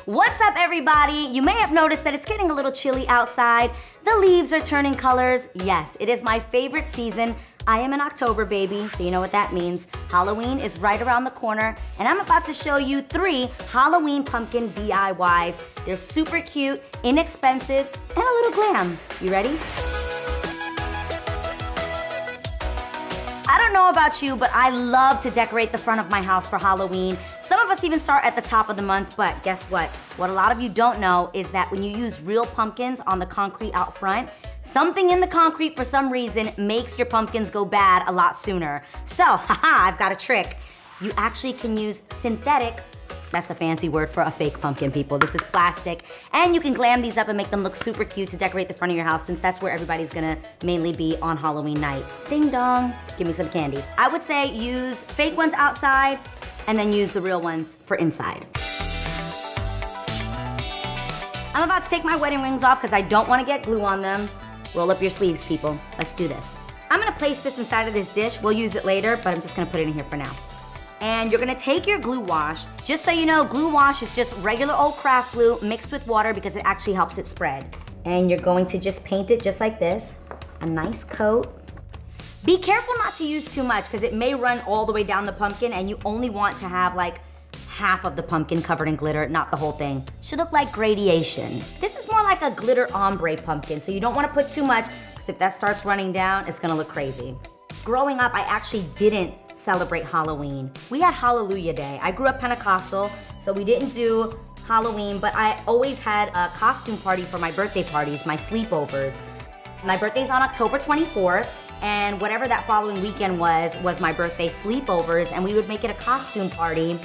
What's up, everybody? You may have noticed that it's getting a little chilly outside. The leaves are turning colors. Yes, it is my favorite season. I am an October baby, so you know what that means. Halloween is right around the corner, and I'm about to show you 3 Halloween pumpkin DIYs. They're super cute, inexpensive, and a little glam. You ready? I don't know about you, but I love to decorate the front of my house for Halloween. Some of us even start at the top of the month, but guess what? What a lot of you don't know is that when you use real pumpkins on the concrete out front, something in the concrete for some reason makes your pumpkins go bad a lot sooner. So, haha, I've got a trick. You actually can use synthetic, that's a fancy word for a fake pumpkin, people. This is plastic. And you can glam these up and make them look super cute to decorate the front of your house, since that's where everybody's gonna mainly be on Halloween night. Ding dong, give me some candy. I would say use fake ones outside and then use the real ones for inside. I'm about to take my wedding rings off because I don't want to get glue on them. Roll up your sleeves, people. Let's do this. I'm gonna place this inside of this dish. We'll use it later, but I'm just gonna put it in here for now. And you're gonna take your glue wash. Just so you know, glue wash is just regular old craft glue mixed with water because it actually helps it spread. And you're going to just paint it just like this, a nice coat. Be careful not to use too much because it may run all the way down the pumpkin, and you only want to have like half of the pumpkin covered in glitter, not the whole thing. Should look like gradation. This is more like a glitter ombre pumpkin, so you don't want to put too much because if that starts running down, it's gonna look crazy. Growing up, I actually didn't celebrate Halloween. We had Hallelujah Day. I grew up Pentecostal, so we didn't do Halloween, but I always had a costume party for my birthday parties, my sleepovers. My birthday's on October 24th, and whatever that following weekend was my birthday sleepovers, and we would make it a costume party,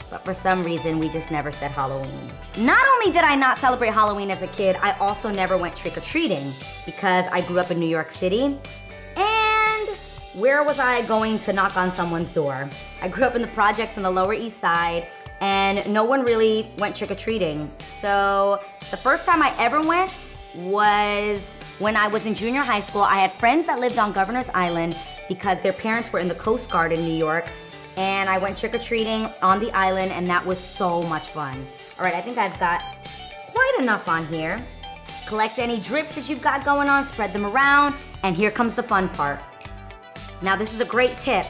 but for some reason, we just never said Halloween. Not only did I not celebrate Halloween as a kid, I also never went trick-or-treating because I grew up in New York City, and where was I going to knock on someone's door? I grew up in the projects on the Lower East Side, and no one really went trick-or-treating. So the first time I ever went was when I was in junior high school. I had friends that lived on Governor's Island because their parents were in the Coast Guard in New York, and I went trick-or-treating on the island, and that was so much fun. All right, I think I've got quite enough on here. Collect any drips that you've got going on, spread them around, and here comes the fun part. Now this is a great tip.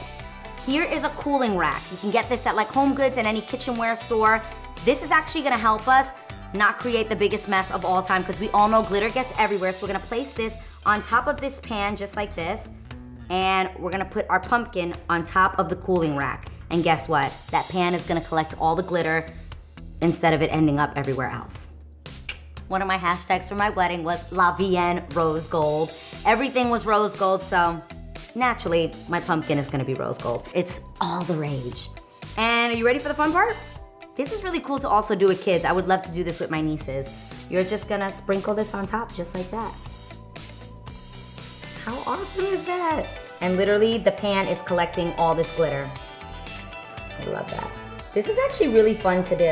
Here is a cooling rack. You can get this at like Home Goods and any kitchenware store. This is actually gonna help us not create the biggest mess of all time because we all know glitter gets everywhere. So we're gonna place this on top of this pan just like this, and we're gonna put our pumpkin on top of the cooling rack. And guess what? That pan is gonna collect all the glitter instead of it ending up everywhere else. One of my hashtags for my wedding was La Vienne Rose Gold. Everything was rose gold, so naturally, my pumpkin is gonna be rose gold. It's all the rage. And are you ready for the fun part? This is really cool to also do with kids. I would love to do this with my nieces. You're just gonna sprinkle this on top just like that. How awesome is that? And literally, the pan is collecting all this glitter. I love that. This is actually really fun to do.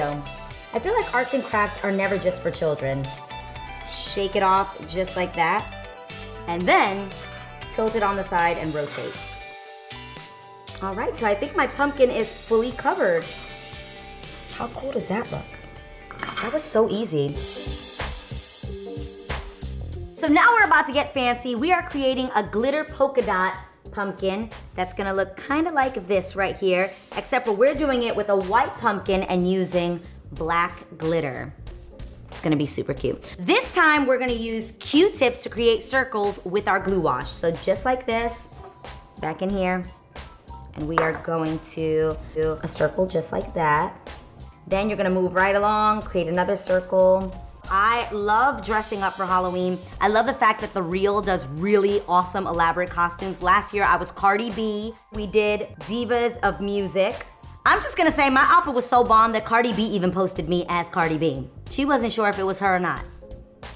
I feel like arts and crafts are never just for children. Shake it off just like that. And then, tilt it on the side and rotate. All right, so I think my pumpkin is fully covered. How cool does that look? That was so easy. So now we're about to get fancy. We are creating a glitter polka dot pumpkin that's gonna look kind of like this right here, except for we're doing it with a white pumpkin and using black glitter. It's gonna be super cute. This time we're gonna use Q-tips to create circles with our glue wash. So just like this, back in here, and we are going to do a circle just like that. Then you're gonna move right along, create another circle. I love dressing up for Halloween. I love the fact that The Real does really awesome, elaborate costumes. Last year I was Cardi B. We did Divas of Music. I'm just gonna say my outfit was so bomb that Cardi B even posted me as Cardi B. She wasn't sure if it was her or not.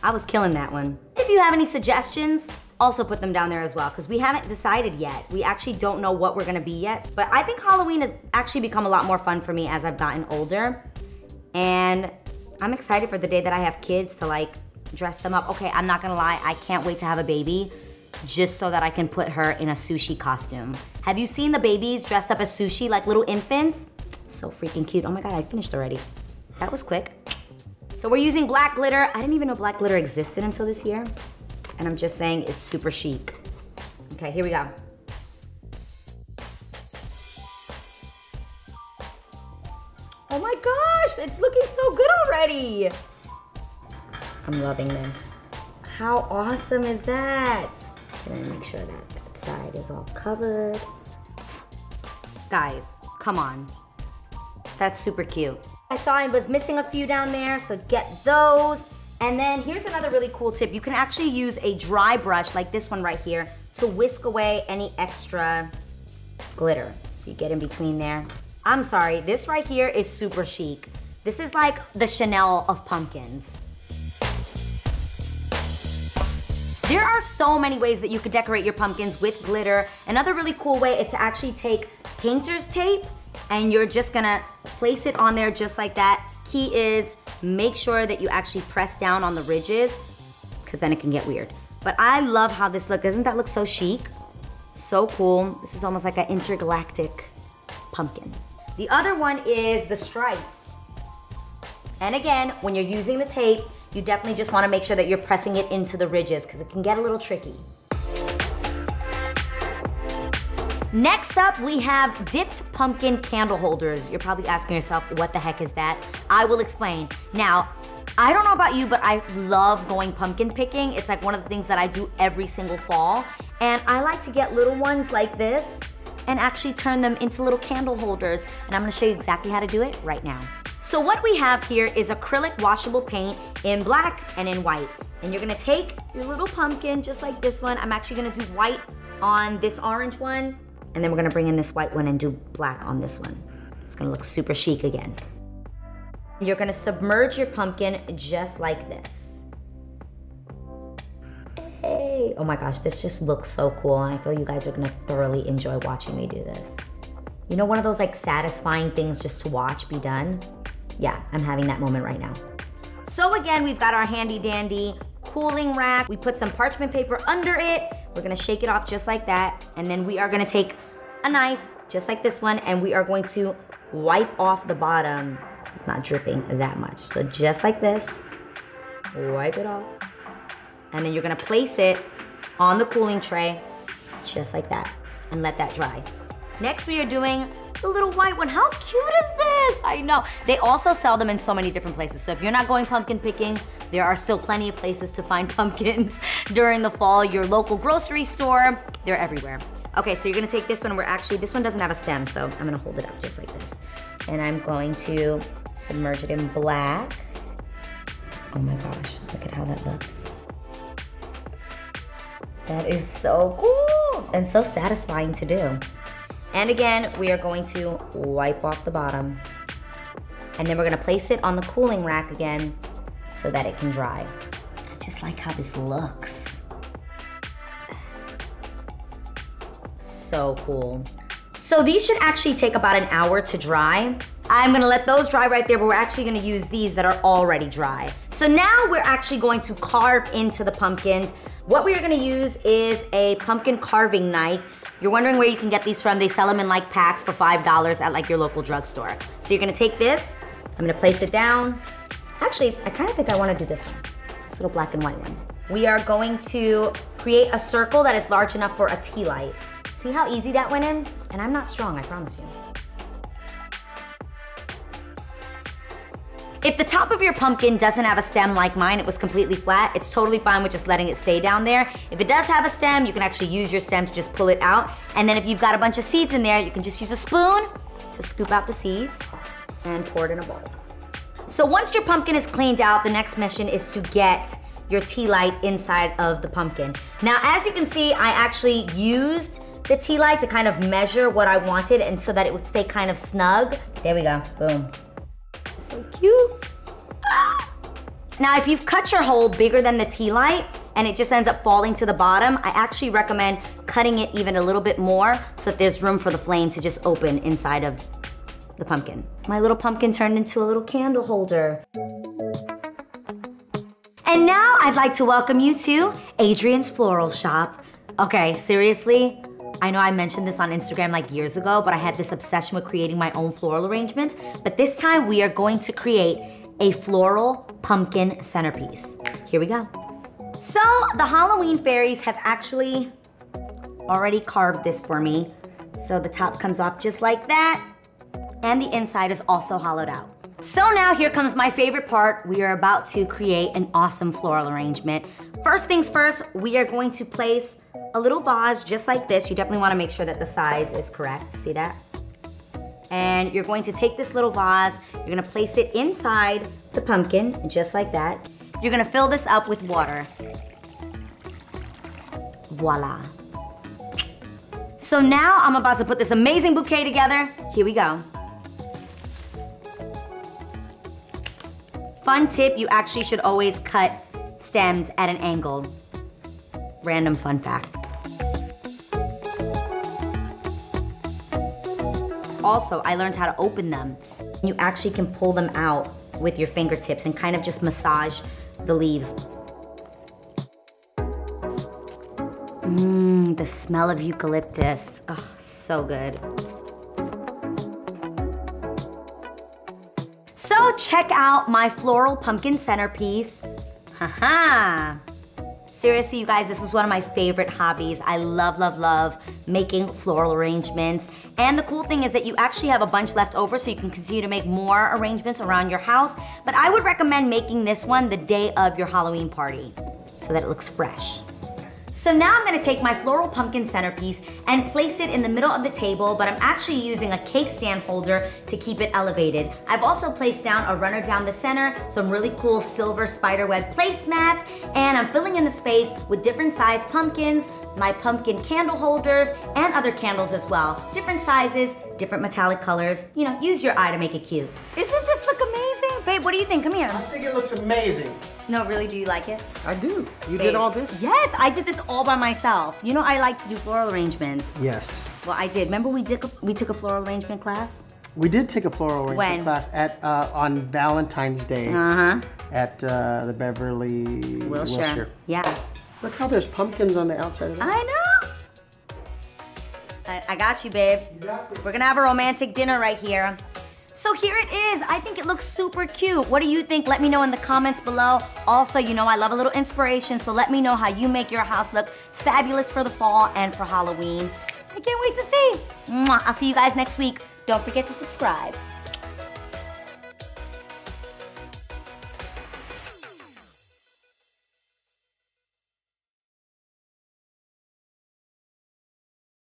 I was killing that one. If you have any suggestions, also put them down there as well, because we haven't decided yet. We actually don't know what we're gonna be yet, but I think Halloween has actually become a lot more fun for me as I've gotten older. And I'm excited for the day that I have kids to like dress them up. Okay, I'm not gonna lie, I can't wait to have a baby just so that I can put her in a sushi costume. Have you seen the babies dressed up as sushi like little infants? So freaking cute. Oh my God, I finished already. That was quick. So we're using black glitter. I didn't even know black glitter existed until this year. And I'm just saying it's super chic. Okay, here we go. Oh my gosh, it's looking so good already. I'm loving this. How awesome is that? I'm gonna make sure that that side is all covered. Guys, come on. That's super cute. I saw I was missing a few down there, so get those. And then here's another really cool tip. You can actually use a dry brush like this one right here to whisk away any extra glitter. So you get in between there. I'm sorry, this right here is super chic. This is like the Chanel of pumpkins. There are so many ways that you could decorate your pumpkins with glitter. Another really cool way is to actually take painter's tape and you're just gonna place it on there just like that. Key is make sure that you actually press down on the ridges because then it can get weird. But I love how this looks. Doesn't that look so chic? So cool. This is almost like an intergalactic pumpkin. The other one is the stripes. And again, when you're using the tape, you definitely just wanna make sure that you're pressing it into the ridges because it can get a little tricky. Next up, we have dipped pumpkin candle holders. You're probably asking yourself, what the heck is that? I will explain. Now, I don't know about you, but I love going pumpkin picking. It's like one of the things that I do every single fall. And I like to get little ones like this and actually turn them into little candle holders. And I'm gonna show you exactly how to do it right now. So what we have here is acrylic washable paint in black and in white. And you're gonna take your little pumpkin just like this one. I'm actually gonna do white on this orange one. And then we're gonna bring in this white one and do black on this one. It's gonna look super chic again. You're gonna submerge your pumpkin just like this. Hey, oh my gosh, this just looks so cool and I feel you guys are gonna thoroughly enjoy watching me do this. You know, one of those like satisfying things just to watch be done? Yeah, I'm having that moment right now. So again, we've got our handy dandy cooling rack. We put some parchment paper under it. We're gonna shake it off just like that. And then we are gonna take a knife, just like this one, and we are going to wipe off the bottom so it's not dripping that much. So just like this, wipe it off. And then you're gonna place it on the cooling tray, just like that, and let that dry. Next, we are doing the little white one. How cute is this? I know. They also sell them in so many different places. So if you're not going pumpkin picking, there are still plenty of places to find pumpkins during the fall. Your local grocery store, they're everywhere. Okay, so you're gonna take this one. This one doesn't have a stem, so I'm gonna hold it up just like this. And I'm going to submerge it in black. Oh my gosh, look at how that looks. That is so cool and so satisfying to do. And again, we are going to wipe off the bottom. And then we're gonna place it on the cooling rack again so that it can dry. I just like how this looks. So cool. So these should actually take about an hour to dry. I'm gonna let those dry right there, but we're actually gonna use these that are already dry. So now we're actually going to carve into the pumpkins. What we are gonna use is a pumpkin carving knife. You're wondering where you can get these from. They sell them in like packs for $5 at like your local drugstore. So you're gonna take this, I'm gonna place it down. Actually, I kind of think I wanna do this one, this little black and white one. We are going to create a circle that is large enough for a tea light. See how easy that went in? And I'm not strong, I promise you. If the top of your pumpkin doesn't have a stem like mine, it was completely flat, it's totally fine with just letting it stay down there. If it does have a stem, you can actually use your stem to just pull it out. And then if you've got a bunch of seeds in there, you can just use a spoon to scoop out the seeds and pour it in a bowl. So once your pumpkin is cleaned out, the next mission is to get your tea light inside of the pumpkin. Now, as you can see, I actually used the tea light to kind of measure what I wanted and so that it would stay kind of snug. There we go, boom. So cute. Ah. Now, if you've cut your hole bigger than the tea light and it just ends up falling to the bottom, I actually recommend cutting it even a little bit more so that there's room for the flame to just open inside of the pumpkin. My little pumpkin turned into a little candle holder. And now I'd like to welcome you to Adrienne's Floral Shop. Okay, seriously, I know I mentioned this on Instagram like years ago, but I had this obsession with creating my own floral arrangements. But this time we are going to create a floral pumpkin centerpiece. Here we go. So the Halloween fairies have actually already carved this for me. So the top comes off just like that, and the inside is also hollowed out. So now here comes my favorite part. We are about to create an awesome floral arrangement. First things first, we are going to place a little vase just like this. You definitely wanna make sure that the size is correct, see that? And you're going to take this little vase, you're gonna place it inside the pumpkin, just like that. You're gonna fill this up with water. Voila. So now I'm about to put this amazing bouquet together. Here we go. Fun tip, you actually should always cut stems at an angle. Random fun fact. Also, I learned how to open them. You actually can pull them out with your fingertips and kind of just massage the leaves. The smell of eucalyptus. Oh, so good. So check out my floral pumpkin centerpiece. Haha. Seriously, you guys, this is one of my favorite hobbies. I love, love, love making floral arrangements. And the cool thing is that you actually have a bunch left over so you can continue to make more arrangements around your house. But I would recommend making this one the day of your Halloween party so that it looks fresh. So now I'm gonna take my floral pumpkin centerpiece and place it in the middle of the table, but I'm actually using a cake stand holder to keep it elevated. I've also placed down a runner down the center, some really cool silver spiderweb placemats, and I'm filling in the space with different size pumpkins, my pumpkin candle holders, and other candles as well. Different sizes, different metallic colors. You know, use your eye to make it cute. Isn't this look amazing? Babe, what do you think? Come here. I think it looks amazing. No, really, do you like it? I do. You Babe. did all this? Yes, I did this all by myself. You know I like to do floral arrangements. Yes. Well, I did. Remember we took a floral arrangement class? We did take a floral arrangement class at on Valentine's Day at the Beverly Wilshire. Yeah. Look how there's pumpkins on the outside of it. I know. I got you, babe. We're gonna have a romantic dinner right here. So here it is. I think it looks super cute. What do you think? Let me know in the comments below. Also, you know I love a little inspiration, so let me know how you make your house look fabulous for the fall and for Halloween. I can't wait to see. Mwah. I'll see you guys next week. Don't forget to subscribe.